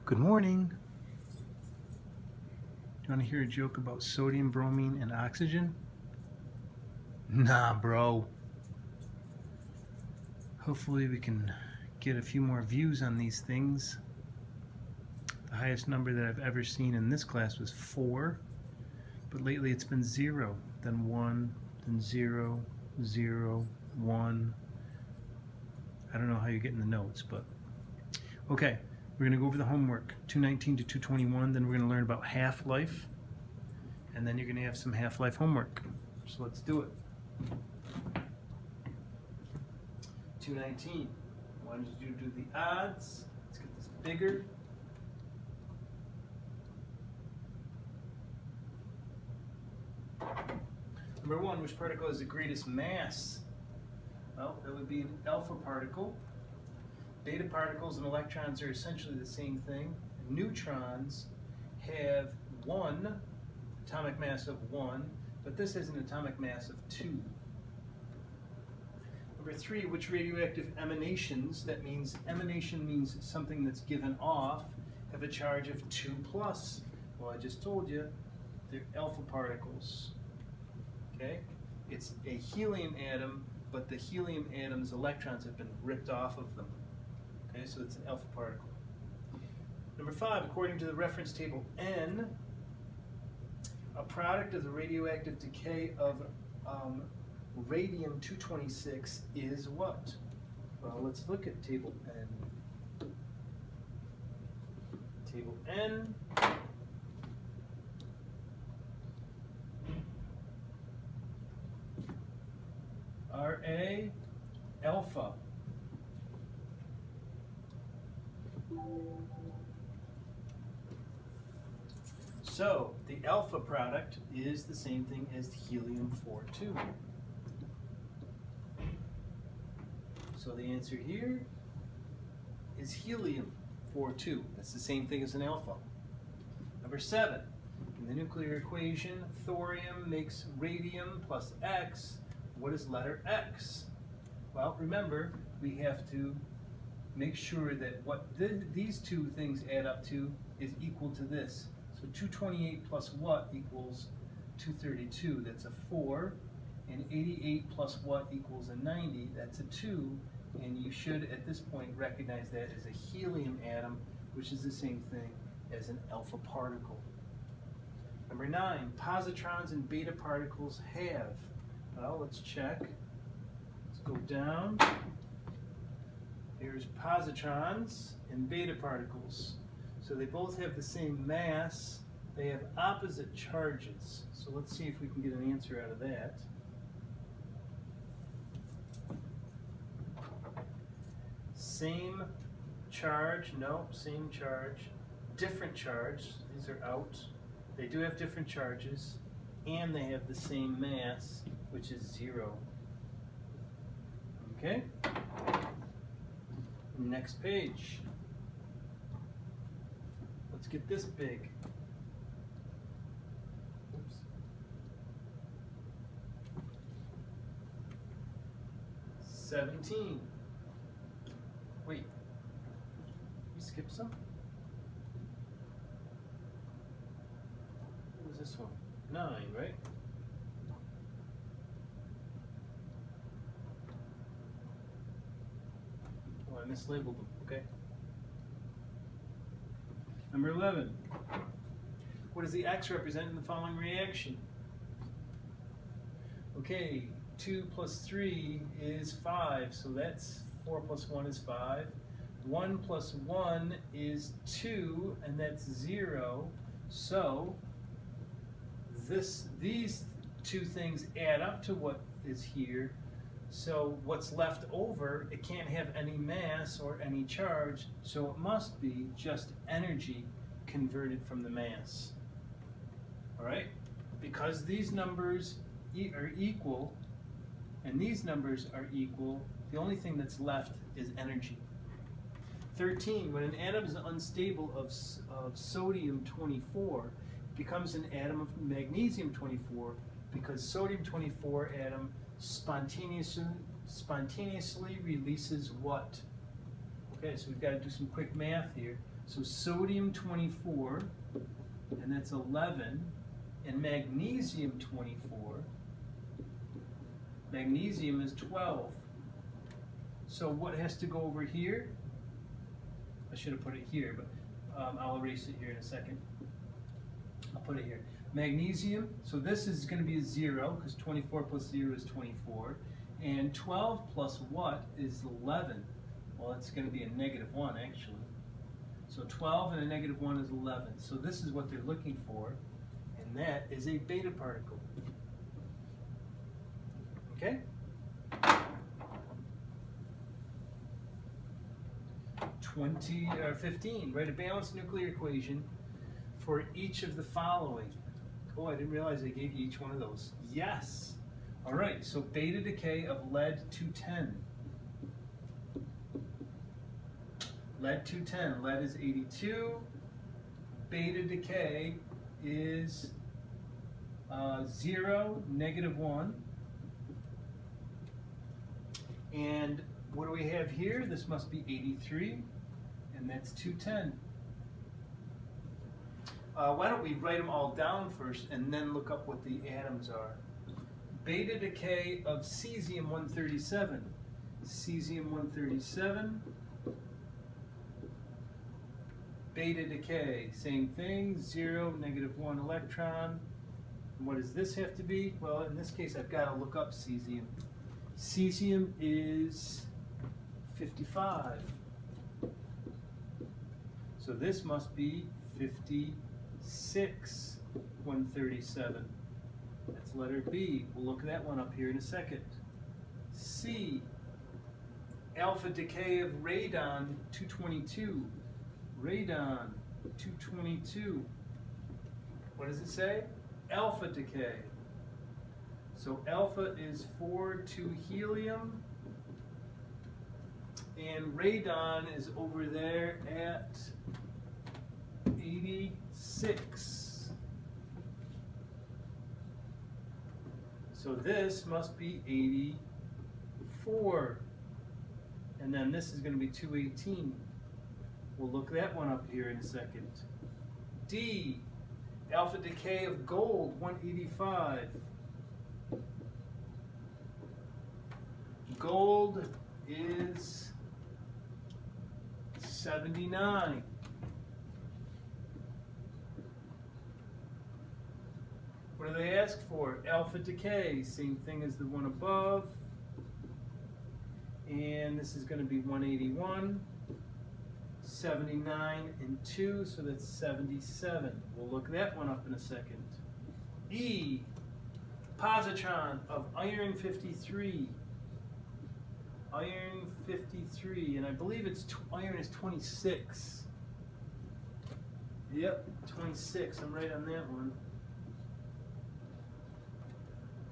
Good morning. You want to hear a joke about sodium, bromine, and oxygen? Nah, bro. Hopefully we can get a few more views on these things. The highest number that I've ever seen in this class was 4, but lately it's been 0, then 1, then 0, 0, 1. I don't know how you're getting the notes, but okay. We're going to go over the homework, 219 to 221, then we're going to learn about half-life, and then you're going to have some half-life homework. So let's do it. 219. Why don't you do the odds? Let's get this bigger. Number 1, which particle has the greatest mass? Well, that would be an alpha particle. Beta particles and electrons are essentially the same thing. Neutrons have 1 atomic mass of 1, but this has an atomic mass of 2. Number 3, which radioactive emanations, that means emanation means something that's given off, have a charge of 2+. Well, I just told you, they're alpha particles. Okay? It's a helium atom, but the helium atom's electrons have been ripped off of them. Okay, so it's an alpha particle. Number 5, according to the reference table N, a product of the radioactive decay of radium-226 is what? Well, let's look at table N. Table N. Ra alpha. So the alpha product is the same thing as helium-4 2. So the answer here is helium-4 2. That's the same thing as an alpha. Number 7, in the nuclear equation, thorium makes radium plus X. What is letter X? Well, remember, we have to make sure that what these two things add up to is equal to this. So 228 plus what equals 232? That's a 4. And 88 plus what equals a 90? That's a 2. And you should, at this point, recognize that as a helium atom, which is the same thing as an alpha particle. Number 9, positrons and beta particles have. Well, let's check. Let's go down. Here's positrons and beta particles. So they both have the same mass. They have opposite charges. So let's see if we can get an answer out of that. Same charge, no, same charge. Different charge, these are out. They do have different charges, and they have the same mass, which is 0. Okay? Next page. Let's get this big. Oops. $17. Wait, we skipped some? What was this one? 9, right? Oh, I mislabeled them, okay. Number 11. What does the X represent in the following reaction? Okay, 2 plus 3 is 5, so that's 4 plus 1 is 5. 1 plus 1 is 2, and that's 0. So these two things add up to what is here. So what's left over, it can't have any mass or any charge, so it must be just energy converted from the mass. All right? Because these numbers are equal, and these numbers are equal, the only thing that's left is energy. 13, when an atom is unstable of sodium-24, it becomes an atom of magnesium-24 because sodium-24 atom spontaneously releases what? Okay, so we've got to do some quick math here. So sodium 24, and that's 11, and magnesium 24. Magnesium is 12. So what has to go over here? I should have put it here, but I'll erase it here in a second. I'll put it here. Magnesium, so this is going to be a 0, because 24 plus 0 is 24. And 12 plus what is 11? Well, it's going to be a -1, actually. So 12 and a -1 is 11. So this is what they're looking for, and that is a beta particle. Okay? 15. Write a balanced nuclear equation for each of the following. Oh, I didn't realize I gave you each one of those. Yes. All right. So beta decay of lead-210. Lead-210. Lead is 82. Beta decay is 0, -1. And what do we have here? This must be 83, and that's 210. Why don't we write them all down first and then look up what the atoms are? Beta decay of cesium-137. Cesium-137. Beta decay, same thing, 0, -1 electron. And what does this have to be? Well, in this case, I've got to look up cesium. Cesium is 55. So this must be 56, 137. That's letter B. We'll look that one up here in a second. C, alpha decay of radon 222. Radon 222. What does it say? Alpha decay. So alpha is 4,2 helium, and radon is over there at 86. So this must be 84. And then this is going to be 218. We'll look that one up here in a second. D, alpha decay of gold, 185. Gold is 79. What do they ask for? Alpha decay, same thing as the one above. And this is going to be 181. 79 and 2, so that's 77. We'll look that one up in a second. E, positron of iron 53. Iron 53, and I believe it's iron is 26. Yep, 26. I'm right on that one.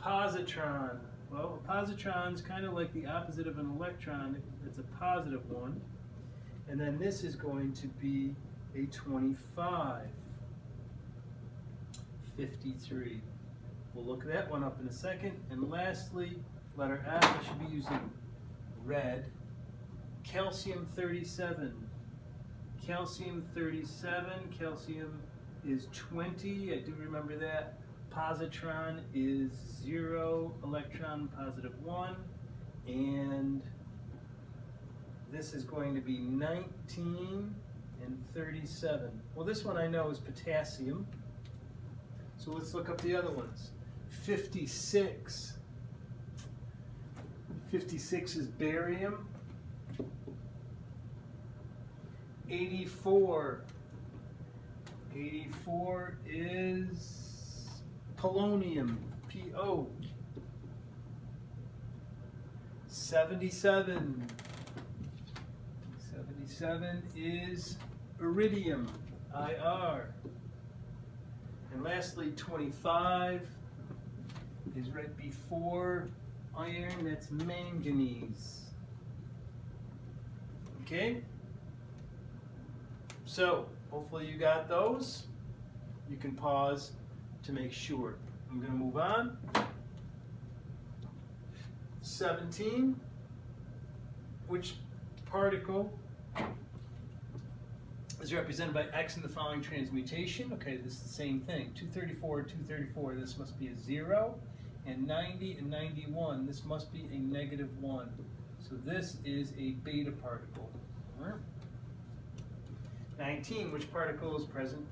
Positron. Well, a positron's kind of like the opposite of an electron. It's a positive one. And then this is going to be a 25. 53. We'll look that one up in a second. And lastly, letter F, I should be using red. Calcium 37. Calcium 37. Calcium is 20. I do remember that. Positron is 0. Electron positive 1. And this is going to be 19 and 37. Well, this one I know is potassium. So let's look up the other ones. 56. 56 is barium. 84. 84 is polonium. P-O. 77. 77 is iridium. I-R. And lastly, 25 is right before iron, that's manganese. Okay? So, hopefully you got those. You can pause to make sure. I'm going to move on. 17. Which particle is is represented by X in the following transmutation. Okay, this is the same thing. 234, 234, this must be a 0. And 90 and 91, this must be a -1. So this is a beta particle. All right. 19, which particle is present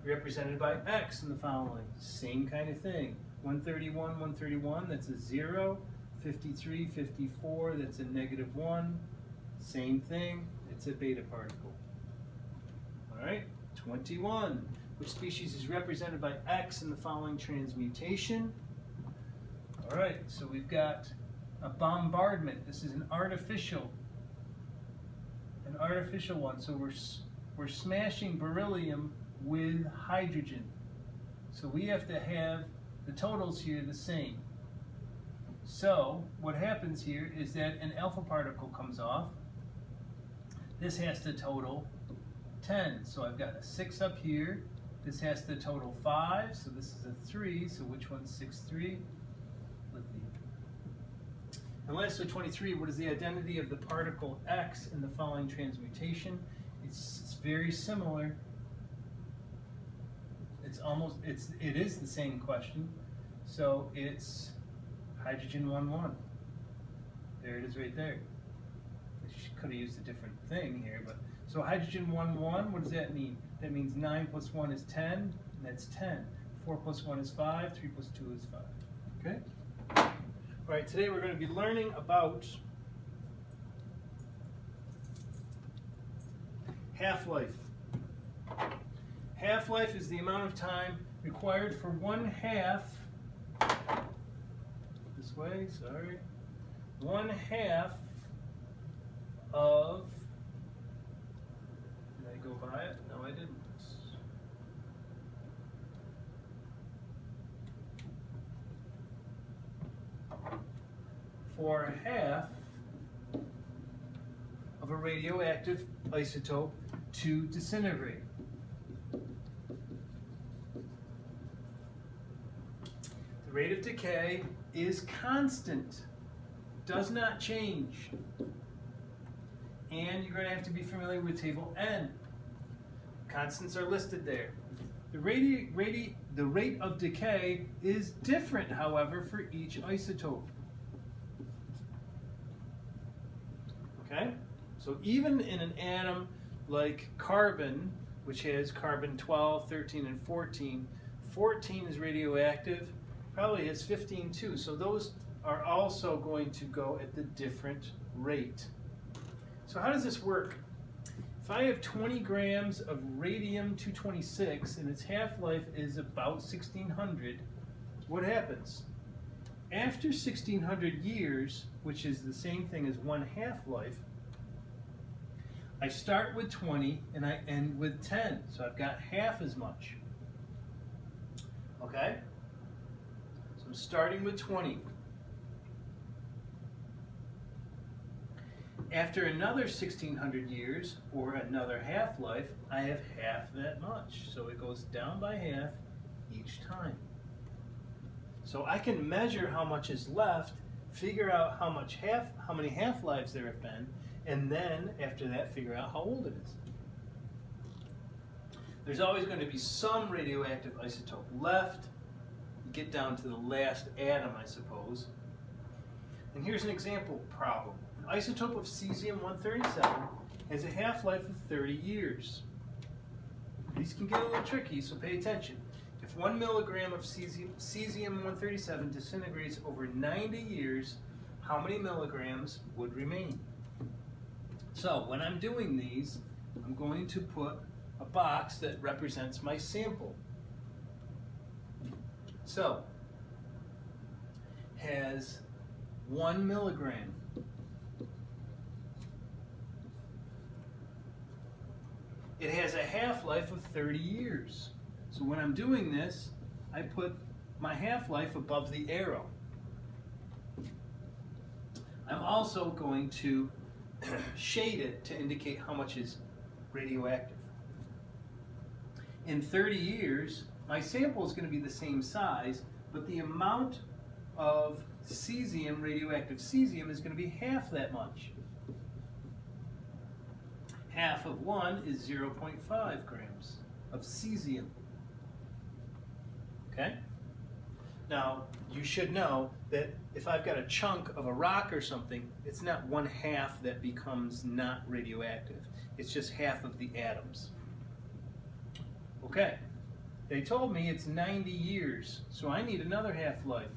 represented by X in the following? Same kind of thing. 131, 131, that's a 0. 53, 54, that's a -1. Same thing, it's a beta particle. All right, 21, which species is represented by X in the following transmutation? All right, so we've got a bombardment. This is an artificial one. So we're smashing beryllium with hydrogen. So we have to have the totals here the same. So what happens here is that an alpha particle comes off. This has to total 10. So I've got a 6 up here. This has to total 5. So this is a 3. So which one's 6, 3? And lastly, 23, what is the identity of the particle X in the following transmutation? It's very similar. It is the same question. So it's hydrogen 1,1. There it is right there. I could have used a different thing here, but so hydrogen 1,1, what does that mean? That means 9 plus 1 is 10, and that's 10. 4 plus 1 is 5, 3 plus 2 is 5. Okay? All right, today we're going to be learning about half-life. Half-life is the amount of time required for 1/2, this way, sorry, 1/2 of, did I go by it? No, I didn't. For 1/2 of a radioactive isotope to disintegrate. The rate of decay is constant, does not change. And you're going to have to be familiar with table N. Constants are listed there. The rate of decay is different, however, for each isotope. Okay? So even in an atom like carbon, which has carbon 12, 13, and 14, 14 is radioactive, probably has 15 too. So those are also going to go at the different rate. So how does this work? If I have 20 grams of radium-226 and its half-life is about 1600, what happens? After 1600 years, which is the same thing as 1/2 life, I start with 20 and I end with 10. So I've got half as much. Okay? So I'm starting with 20. After another 1600 years, or another half-life, I have half that much. So it goes down by half each time. So I can measure how much is left, figure out how many half-lives there have been, and then after that figure out how old it is. There's always going to be some radioactive isotope left. You get down to the last atom, I suppose. And here's an example problem. An isotope of cesium-137 has a half-life of 30 years. These can get a little tricky, so pay attention. If 1 milligram of cesium-137 disintegrates over 90 years, how many milligrams would remain? So when I'm doing these, I'm going to put a box that represents my sample. So, has 1 milligram. It has a half-life of 30 years. So when I'm doing this, I put my half-life above the arrow. I'm also going to shade it to indicate how much is radioactive. In 30 years, my sample is going to be the same size, but the amount of cesium, radioactive cesium, is going to be half that much. Half of 1 is 0.5 grams of cesium. Okay? Now, you should know that if I've got a chunk of a rock or something, it's not 1/2 that becomes not radioactive. It's just half of the atoms. Okay, they told me it's 90 years, so I need another half-life.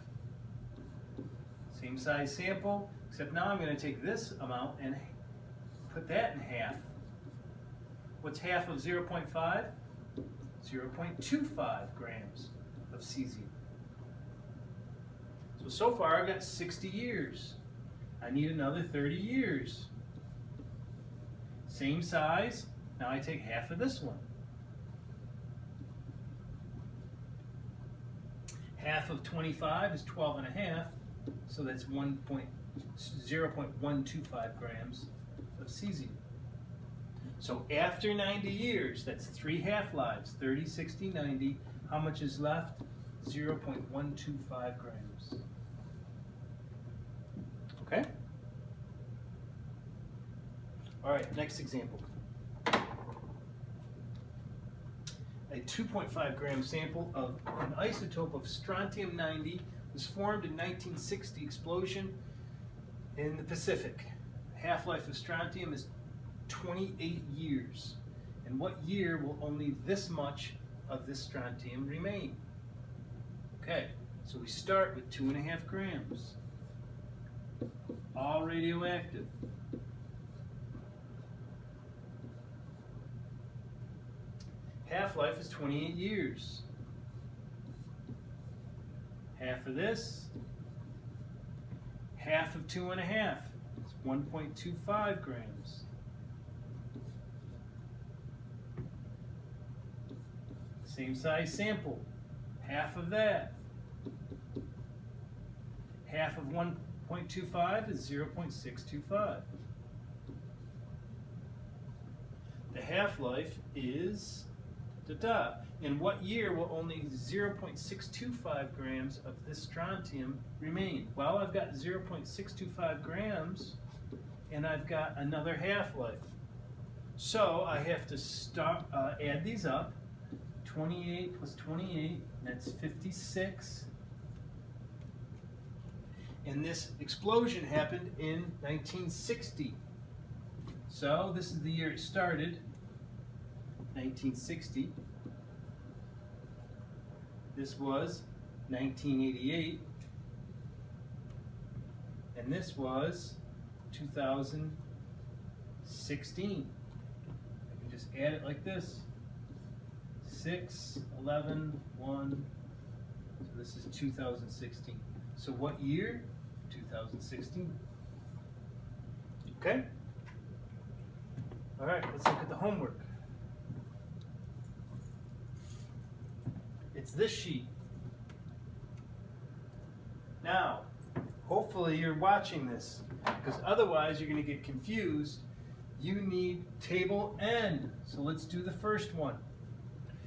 Same size sample, except now I'm going to take this amount and put that in half. What's half of 0.5? 0.25 grams of cesium. So far I've got 60 years. I need another 30 years. Same size, now I take half of this one. Half of 25 is 12.5, so that's 0.125 grams of cesium. So after 90 years, that's 3 half-lives, 30, 60, 90, how much is left? 0.125 grams. Okay? All right, next example. A 2.5 gram sample of an isotope of strontium-90 was formed in 1960 explosion in the Pacific. Half-life of strontium is 28 years. And what year will only this much of this strontium remain? Okay, so we start with 2.5 grams. All radioactive. Half-life is 28 years. Half of this, half of 2.5. It's 1.25 grams. Same size sample. Half of that. Half of 1.25 is 0.625. The half-life is in what year will only 0.625 grams of this strontium remain? Well, I've got 0.625 grams and I've got another half-life. So I have to add these up. 28 plus 28, that's 56. And this explosion happened in 1960. So this is the year it started, 1960. This was 1988. And this was 2016. I can just add it like this. 6, 11, 1. So this is 2016. So what year? 2016. Okay? All right, let's look at the homework. It's this sheet. Now, hopefully you're watching this, because otherwise you're going to get confused. You need table N. So let's do the first one.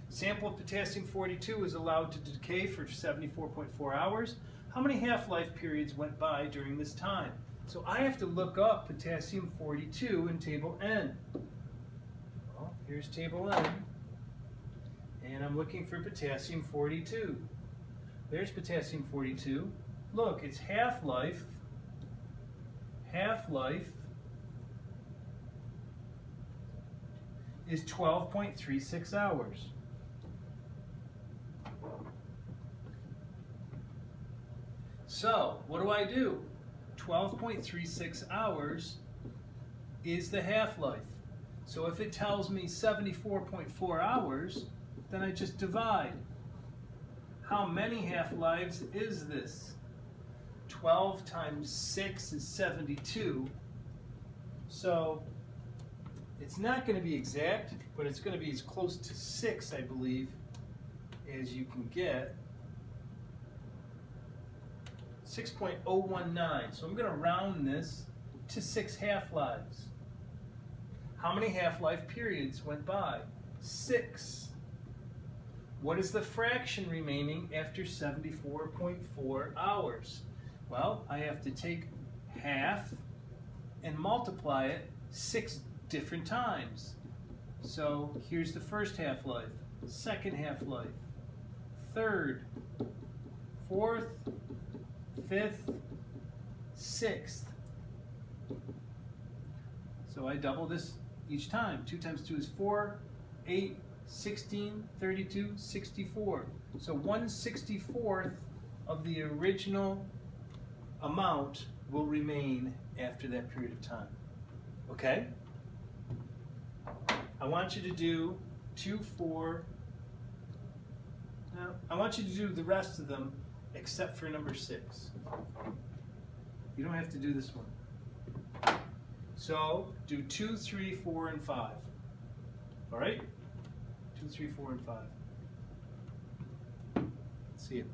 Sample of potassium-42 is allowed to decay for 74.4 hours. How many half-life periods went by during this time? So I have to look up potassium-42 in table N. Well, here's table N. And I'm looking for potassium-42. There's potassium-42. Look, its half-life is 12.36 hours. So, what do? 12.36 hours is the half-life. So if it tells me 74.4 hours, then I just divide. How many half-lives is this? 12 times 6 is 72. So it's not going to be exact, but it's going to be as close to 6, I believe, as you can get. 6.019. So I'm going to round this to 6 half-lives. How many half-life periods went by? 6. What is the fraction remaining after 74.4 hours? Well, I have to take half and multiply it 6 different times. So here's the first half-life, second half-life, third, fourth, fifth, sixth. So I double this each time. 2 times 2 is 4, 8, 16, 32, 64. So 1/64 of the original amount will remain after that period of time. Okay? I want you to do 2, 4. Now, I want you to do the rest of them except for number 6. You don't have to do this one. So do 2, 3, 4, and 5. All right? 2, 3, 4, and 5. See you.